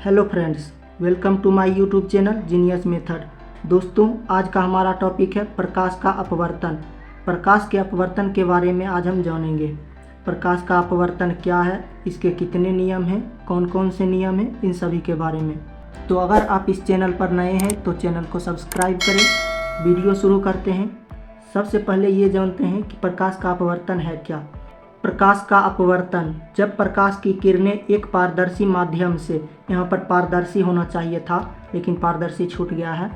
Hello friends, welcome to my YouTube channel genius method. दोस्तों, आज का हमारा टॉपिक है प्रकाश का अपवर्तन। प्रकाश के अपवर्तन के बारे में आज हम जानेंगे। प्रकाश का अपवर्तन क्या है, इसके कितने नियम हैं, कौन कौन से नियम हैं, इन सभी के बारे में। तो अगर आप इस चैनल पर नए हैं तो चैनल को सब्सक्राइब करें। वीडियो शुरू करते हैं। सबसे पहले ये जानते हैं कि प्रकाश का अपवर्तन है क्या। प्रकाश का अपवर्तन, जब प्रकाश की किरणें एक पारदर्शी माध्यम से, यहाँ पर पारदर्शी होना चाहिए था लेकिन पारदर्शी छूट गया है।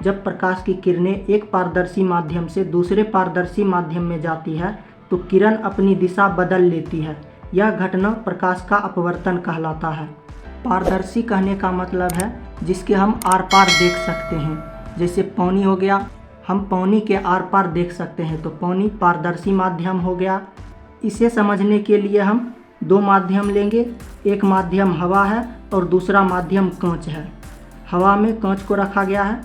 जब प्रकाश की किरणें एक पारदर्शी माध्यम से दूसरे पारदर्शी माध्यम में जाती है तो किरण अपनी दिशा बदल लेती है। यह घटना प्रकाश का अपवर्तन कहलाता है। पारदर्शी कहने का मतलब है जिसके हम आर पार देख सकते हैं। जैसे पानी हो गया, हम पानी के आर पार देख सकते हैं तो पानी पारदर्शी माध्यम हो गया। इसे समझने के लिए हम दो माध्यम लेंगे। एक माध्यम हवा है और दूसरा माध्यम कांच है। हवा में कांच को रखा गया है।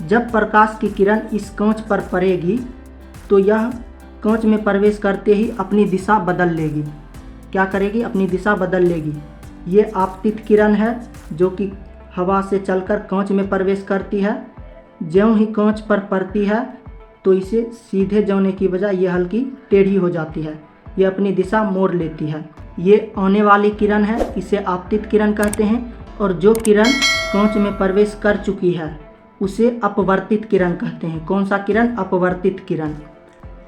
जब प्रकाश की किरण इस कांच पर पड़ेगी तो यह कांच में प्रवेश करते ही अपनी दिशा बदल लेगी। क्या करेगी? अपनी दिशा बदल लेगी। ये आपतित किरण है जो कि हवा से चलकर कांच में प्रवेश करती है। ज्यों ही कांच पर पड़ती है तो इसे सीधे जाने की बजाय ये हल्की टेढ़ी हो जाती है। ये अपनी दिशा मोड़ लेती है। ये आने वाली किरण है, इसे आपतित किरण कहते हैं। और जो किरण कांच में प्रवेश कर चुकी है उसे अपवर्तित किरण कहते हैं। कौन सा किरण? अपवर्तित किरण।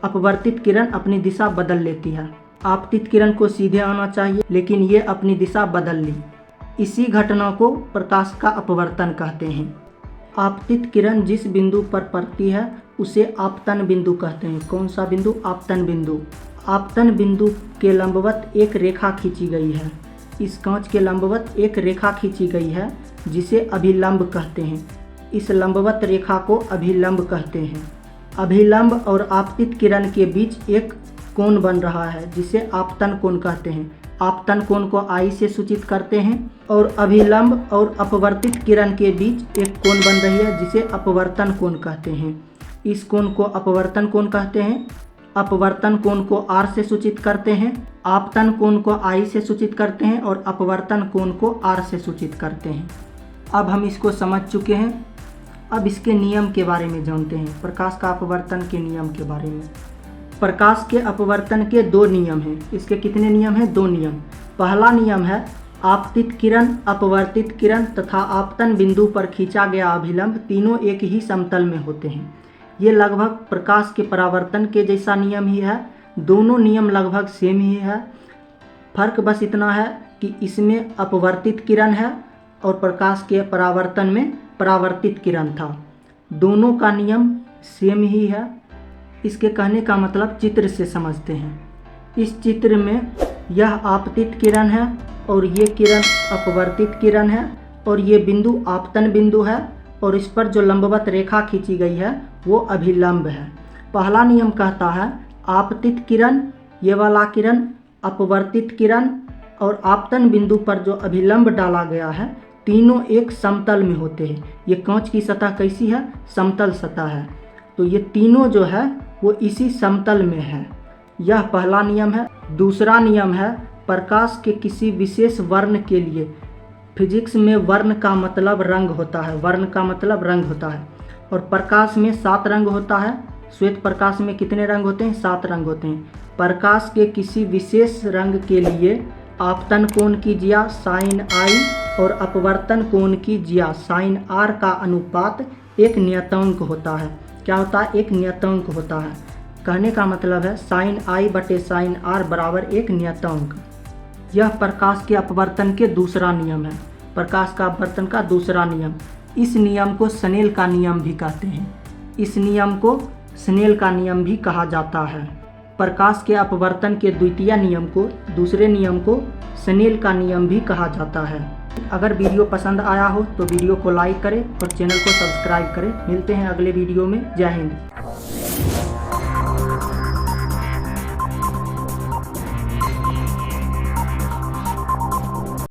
अपवर्तित किरण अपनी दिशा बदल लेती है। आपतित किरण को सीधे आना चाहिए लेकिन ये अपनी दिशा बदल ली। इसी घटना को प्रकाश का अपवर्तन कहते हैं। आपतित किरण जिस बिंदु पर पड़ती है उसे आपतन बिंदु कहते हैं। कौन सा बिंदु? आपतन बिंदु। आपतन बिंदु के लंबवत एक रेखा खींची गई है। इस कांच के लंबवत एक रेखा खींची गई है जिसे अभिलंब कहते हैं। इस लंबवत रेखा को अभिलंब कहते हैं। अभिलंब और आपतित किरण के बीच एक कोण बन रहा है जिसे आपतन कोण कहते हैं। आपतन कोण को आई से सूचित करते हैं। और अभिलंब और अपवर्तित किरण के बीच एक कोण बन रही है जिसे अपवर्तन कोण कहते हैं। इस कोण को अपवर्तन कोण कहते हैं। अपवर्तन कोण को आर से सूचित करते हैं। आपतन कोण को आई से सूचित करते हैं और अपवर्तन कोण को आर से सूचित करते हैं। अब हम इसको समझ चुके हैं। अब इसके नियम के बारे में जानते हैं। प्रकाश का अपवर्तन के नियम के बारे में। प्रकाश के अपवर्तन के दो नियम हैं। इसके कितने नियम हैं? दो नियम। पहला नियम है आपतित किरण, अपवर्तित किरण तथा आपतन बिंदु पर खींचा गया अभिलंब तीनों एक ही समतल में होते हैं। ये लगभग प्रकाश के परावर्तन के जैसा नियम ही है। दोनों नियम लगभग सेम ही है। फर्क बस इतना है कि इसमें अपवर्तित किरण है और प्रकाश के परावर्तन में परावर्तित किरण था। दोनों का नियम सेम ही है। इसके कहने का मतलब चित्र से समझते हैं। इस चित्र में यह आपतित किरण है और ये किरण अपवर्तित किरण है और ये बिंदु आपतन बिंदु है और इस पर जो लंबवत रेखा खींची गई है वो अभिलंब है। पहला नियम कहता है आपतित किरण, ये वाला किरण, अपवर्तित किरण और आपतन बिंदु पर जो अभिलंब डाला गया है तीनों एक समतल में होते हैं। ये कांच की सतह कैसी है? समतल सतह है। तो ये तीनों जो है वो इसी समतल में है। यह पहला नियम है। दूसरा नियम है प्रकाश के किसी विशेष वर्ण के लिए। फिजिक्स में वर्ण का मतलब रंग होता है। वर्ण का मतलब रंग होता है और प्रकाश में 7 रंग होता है। श्वेत प्रकाश में कितने रंग होते हैं? 7 रंग होते हैं। प्रकाश के किसी विशेष रंग के लिए आपतन कोण की ज्या साइन आई और अपवर्तन कोण की ज्या साइन आर का अनुपात एक नियतांक होता है। क्या होता है? एक नियतांक होता है। कहने का मतलब है साइन आई बटे साइन आर बराबर एक नियतांक। यह प्रकाश के अपवर्तन के दूसरा नियम है। प्रकाश का अपवर्तन का दूसरा नियम। इस नियम को स्नेल का नियम भी कहते हैं। इस नियम को स्नेल का नियम भी कहा जाता है। प्रकाश के अपवर्तन के द्वितीय नियम को, दूसरे नियम को स्नेल का नियम भी कहा जाता है। अगर वीडियो पसंद आया हो तो वीडियो को लाइक करें और चैनल को सब्सक्राइब करें। मिलते हैं अगले वीडियो में। जय हिंद।